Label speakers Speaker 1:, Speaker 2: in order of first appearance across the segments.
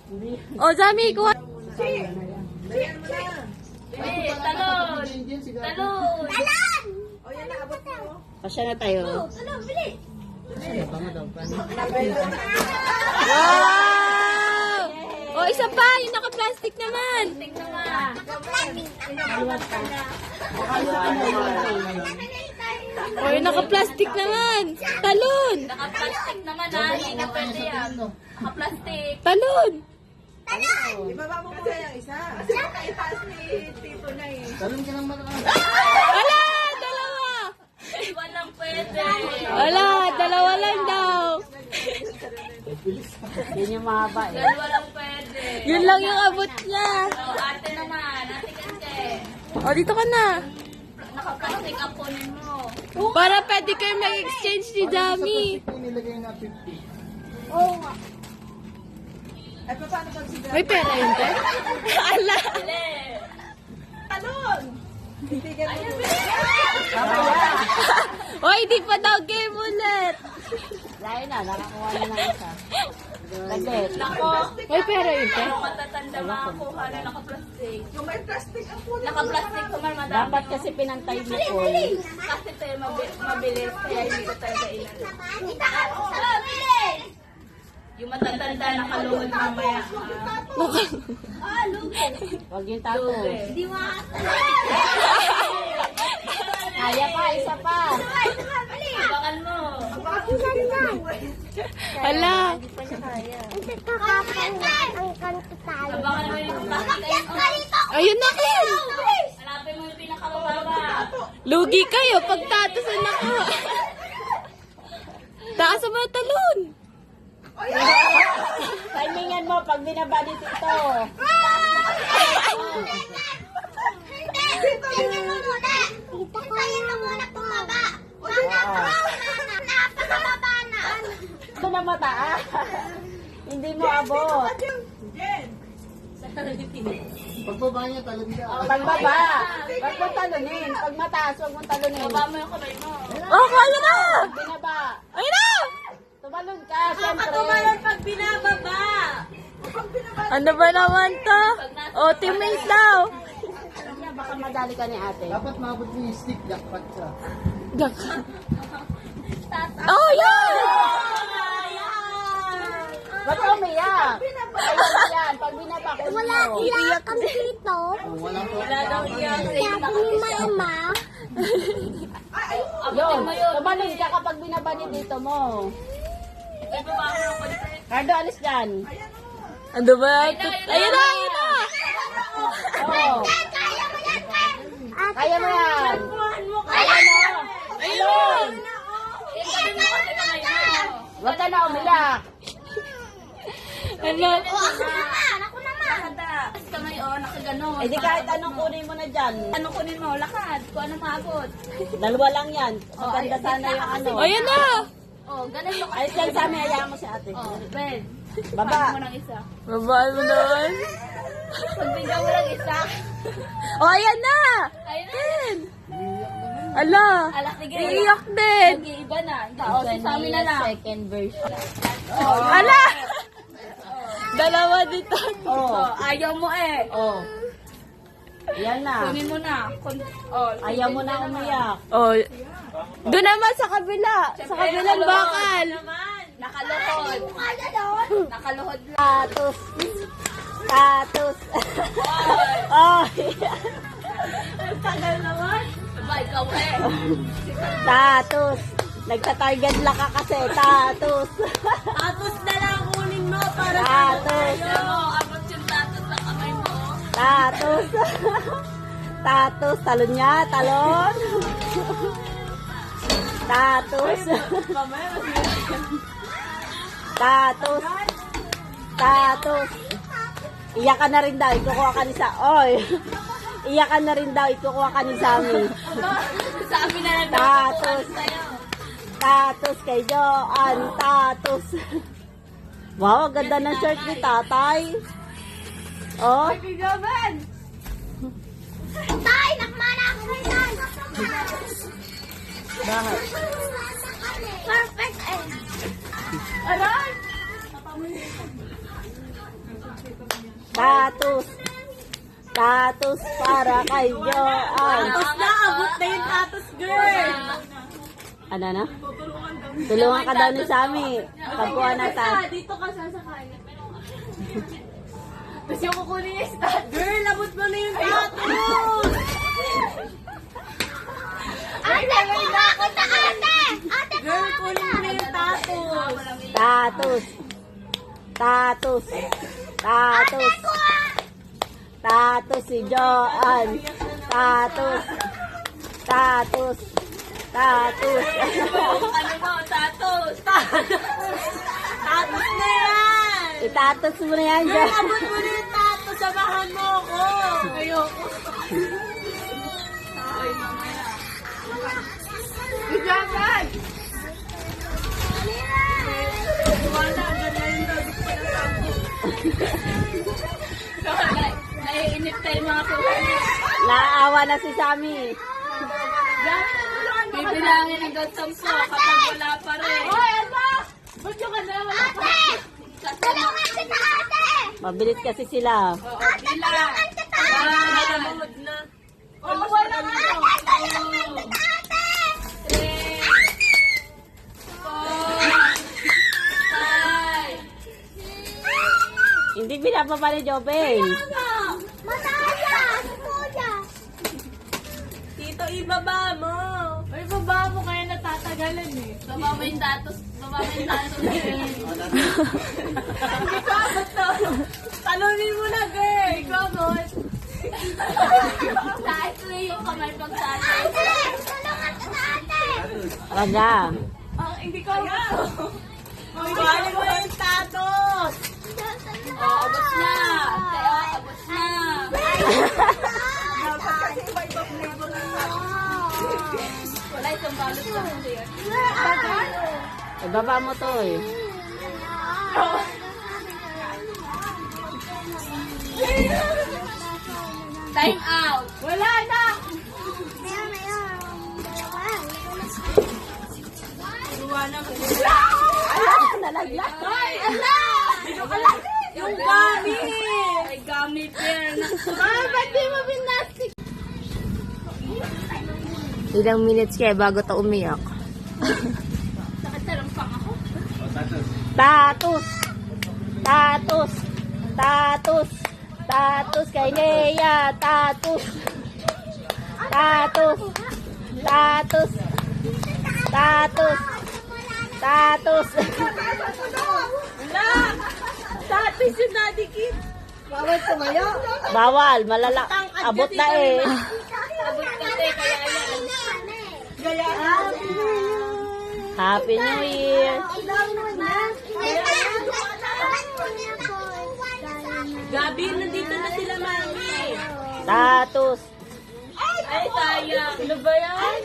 Speaker 1: O, Zami, kuha.
Speaker 2: Talon! Talon!
Speaker 3: O yan, naabot mo.
Speaker 4: Pasya na tayo.
Speaker 2: Talon, bili!
Speaker 1: Wow! O, isa pa. Yung naka-plastic naman.
Speaker 2: Tingnan mo ah.
Speaker 1: O, yung naka-plastic naman. Talon.
Speaker 2: Naka-plastic naman ah. Hindi na pwede yan. Naka-plastic.
Speaker 1: Talon.
Speaker 3: Ibaba mo muna yung isa. Kasi itaas ni Tito na eh.
Speaker 1: Wala! Dalawa!
Speaker 2: Walang pwede.
Speaker 1: Wala! Dalawa lang daw.
Speaker 4: Yun yung mahaba eh.
Speaker 2: Dahil walang pwede.
Speaker 1: Yun lang yung abot niya.
Speaker 2: O, ate naman. Ate kasi.
Speaker 1: O, dito ka na.
Speaker 2: Naka-plastic ang kunin mo.
Speaker 1: Para pwede kayo mag-exchange ni Zami.
Speaker 3: Ay, paano pag si
Speaker 1: May pera yun, te? Ala!
Speaker 2: Bili!
Speaker 3: Talon! Titigil mo.
Speaker 1: Hoy, di pa daw game ulit.
Speaker 4: Layo na, nakakuha na ng isa. Saglit.
Speaker 2: Nako.
Speaker 1: May pera yun, te?
Speaker 2: Ako matatanda makakuha na naka-plastic.
Speaker 3: Yung may plastic ang puno.
Speaker 2: Naka-plastic ko man madami.
Speaker 4: Dapat kasi pinantay mo po.
Speaker 2: Kasi tayo mabilis. Kaya hindi ko talaga ilan. Yung matatanda nakaluhod mamaya.
Speaker 4: Huwag yung tapo.
Speaker 2: Hindi mo
Speaker 4: Kaya pa, isa pa.
Speaker 2: Abangan mo.
Speaker 1: Ala!
Speaker 2: Abangan mo yung plastic.
Speaker 1: Ayun na kayo!
Speaker 2: Hanapin mo yung pinakamababa.
Speaker 1: Lugi kayo pag tatasan ako. Taas mo na talon.
Speaker 4: Timingan mo pag binaba ni Tito. Ito na mataas. Hindi mo abot.
Speaker 5: Pagbaba niya, talon niya.
Speaker 4: Pagbaba. Huwag mo talunin. Pag mataas, huwag mo talunin.
Speaker 2: Baba mo yung kamay mo.
Speaker 1: Oh, kaya na!
Speaker 4: Pag binaba.
Speaker 1: Ayun na!
Speaker 4: Tumalon ka, syempre.
Speaker 2: Pag binababa.
Speaker 1: Ano ba naman to? Oh, teammate daw.
Speaker 4: Baka madali ka ni ate.
Speaker 5: Dapat maabot mo yung stick, jackpot siya.
Speaker 1: Oh, yan!
Speaker 4: Ba't ka umiyak? Ayun yan. Pag binaba ko mo.
Speaker 1: Iiyak kami dito.
Speaker 5: Oh, wala po.
Speaker 2: Wala daw iyak.
Speaker 4: Yun. Tumalon ka kapag binaba ni dito mo.
Speaker 2: Ibaba mo yung konti.
Speaker 4: Cardo, alis dyan.
Speaker 1: Ano ba? Ayun na, ayun na!
Speaker 4: Oo. Kaya mo yan. Kaya mo.
Speaker 1: Ayun!
Speaker 2: Ibaba mo kasi kamay mo.
Speaker 4: Huwag ka na umiyak.
Speaker 1: Ano?
Speaker 2: Ako naman. Kasi kamay o, nakaganon.
Speaker 4: Eh di kahit anong kunin mo na dyan.
Speaker 2: Anong kunin mo? Lakad. Kung anong maabot.
Speaker 4: Dalawa lang yan. Maganda sana yung ano.
Speaker 1: Ayun na!
Speaker 2: Oh, ganito ka.
Speaker 4: Ay, yan sa amin. Hayaan mo si ate.
Speaker 2: Oh, Ben.
Speaker 4: Baba.
Speaker 2: Mo ng isa.
Speaker 1: Babaan mo naman.
Speaker 2: Pagbigyan mo ng isa.
Speaker 1: Oh, ayan na!
Speaker 2: Ayun na.
Speaker 1: Ayan! Ala!
Speaker 2: Alak, sige.
Speaker 1: Iiyak din!
Speaker 2: Mag-iiba na. O, sa amin na lang.
Speaker 4: Second version.
Speaker 1: Ala! Dalawa dito.
Speaker 2: Oh, ayaw mo eh.
Speaker 4: Oh. Yan na.
Speaker 2: Kunin mo na. Oh,
Speaker 4: Ayaw mo na umiyak.
Speaker 1: Oh. Doon naman sa kabila. Sa kabilang bakal.
Speaker 2: Nakaluhod. Nakaluhod lang.
Speaker 4: Status. Status. Oh.
Speaker 2: Tagal naman. Ba, ikaw eh.
Speaker 4: Status. Nagtatarget lang ka kasi. Status.
Speaker 2: Tapos na lang kunin mo para
Speaker 4: Status.
Speaker 2: abot yung tatos sa kamay mo.
Speaker 4: Status. Status. Talon niya. Talon. Status. Status. Status. Iyak ka na rin daw. Ikukuha ka ni sa... Oy. Iyak ka na rin daw. Ikukuha ka ni Sammy.
Speaker 2: Sa amin na lang.
Speaker 4: Tatos. Tatos kay Joan. Tatos. Wow, ang ganda ng shirt ni tatay. Oh.
Speaker 2: Bigaban!
Speaker 6: Tay, nakmana ako ngayon.
Speaker 4: Bakit?
Speaker 6: Perfect eh.
Speaker 2: Aray!
Speaker 4: Tatus. Tatus para kay Joan.
Speaker 3: Tapos na, abot na yung tatos, girl.
Speaker 4: Ano na? Tulungan ka daw ni Sammy. Pagkuha na tatus.
Speaker 2: Dito ka sasakay. Tapos yung kukunin niya sa tatos.
Speaker 3: Girl, abot mo na yung tatos.
Speaker 2: Ate, may bakit na ate!
Speaker 3: Girl, kunin mo na yung tatos.
Speaker 4: Tatus. Tatus. Tatus. Tatus si Joan. Tatus. Tatus. Tatus.
Speaker 2: Ano mo, tatos?
Speaker 3: Tatos na yan.
Speaker 4: Itatus mo na yan,
Speaker 3: Girl,
Speaker 4: Joan.
Speaker 3: abot mo na yung tatos. Samahan mo ako.
Speaker 2: Ayoko. Ay, mamaya.
Speaker 3: Bigagan. Wala, ganyan daw.
Speaker 2: Naiinip tayo mga susunod.
Speaker 4: Naawa na si Sammy.
Speaker 2: Bibilangin hanggang 10 kapag wala pa rin. Hoy, ano? Ba't yung kanila wala pa rin? Tulungan kita, ate!
Speaker 4: Mabilis kasi sila.
Speaker 2: Oo, bilang. Malamod na. Oh, wala na. Tulungan kita, ate! 3, 5.
Speaker 4: Hindi pinapapa ni Jobel.
Speaker 2: Mataya! Kuya!
Speaker 3: Tito, ibaba mo.
Speaker 2: Ay, baba mo kaya natatagalan eh. Baba mo yung datos. Baba mo yung datos.
Speaker 3: Hindi ko abot to. Talunin mo na, girl.
Speaker 2: Ikaw, God. Taas mo yung kamay pag sa atin. Tulungan ka sa atin!
Speaker 4: Raga.
Speaker 2: Hindi ko abot to.
Speaker 3: Kunin mo yung tatos.
Speaker 2: Oh, abot na. Tayo, abot na. Wala itong balot sa hindi.
Speaker 4: Ibaba mo to eh.
Speaker 2: Time out.
Speaker 3: Wala na.
Speaker 4: Nalaglag.
Speaker 3: Ay, ala! Yung gummy.
Speaker 2: Ay, gummy bear na.
Speaker 3: Ba't di mo binastik?
Speaker 1: Ilang minutes kaya bago to umiyak.
Speaker 2: Sakit na lang pang ako.
Speaker 4: Tatus. Tatus. Tatus. Tatus kay Lea. Tatus. Tatus. Tatus. Tatus. Tatus.
Speaker 3: Wala! Tatis yung nadikit. Bawal tumayo.
Speaker 4: Bawal. Malala. Abot na eh.
Speaker 2: Abot kasi, kaya yan.
Speaker 3: Gaya.
Speaker 4: Happy New Year.
Speaker 3: Gabi, nandito na sila, mami.
Speaker 4: Tatus.
Speaker 2: Ay, sayang. Ano ba yan?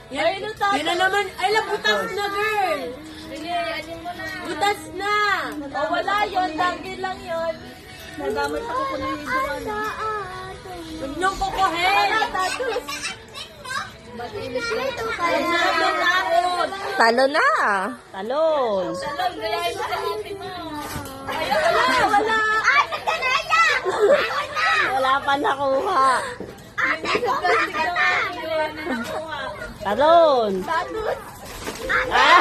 Speaker 3: Yan, yun na naman. Ay, butas na, girl.
Speaker 2: Sige, alin mo na.
Speaker 3: Butas na. O, wala yun. Dagil lang yun. Nadamay pa ko kung yung iduan. Huwag niyong kukuhin. Tatus.
Speaker 2: Matilis lang ito.
Speaker 3: Huwag na lang takot.
Speaker 1: Talo na.
Speaker 4: Talon.
Speaker 2: Salon, gayahin mo sa ate mo.
Speaker 3: Wala, wala.
Speaker 4: Wala pa nakuha. Talon.
Speaker 3: Tatus.
Speaker 4: Ah!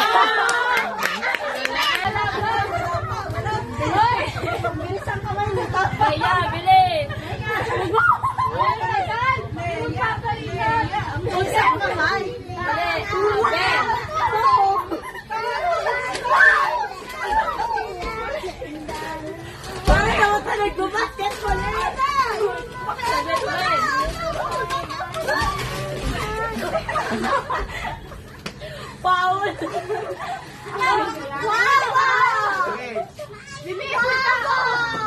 Speaker 2: Kaya, bilis.
Speaker 3: Usap naman. Bakit ako pa nag-basketball na Foul! Wow! Bilis ako!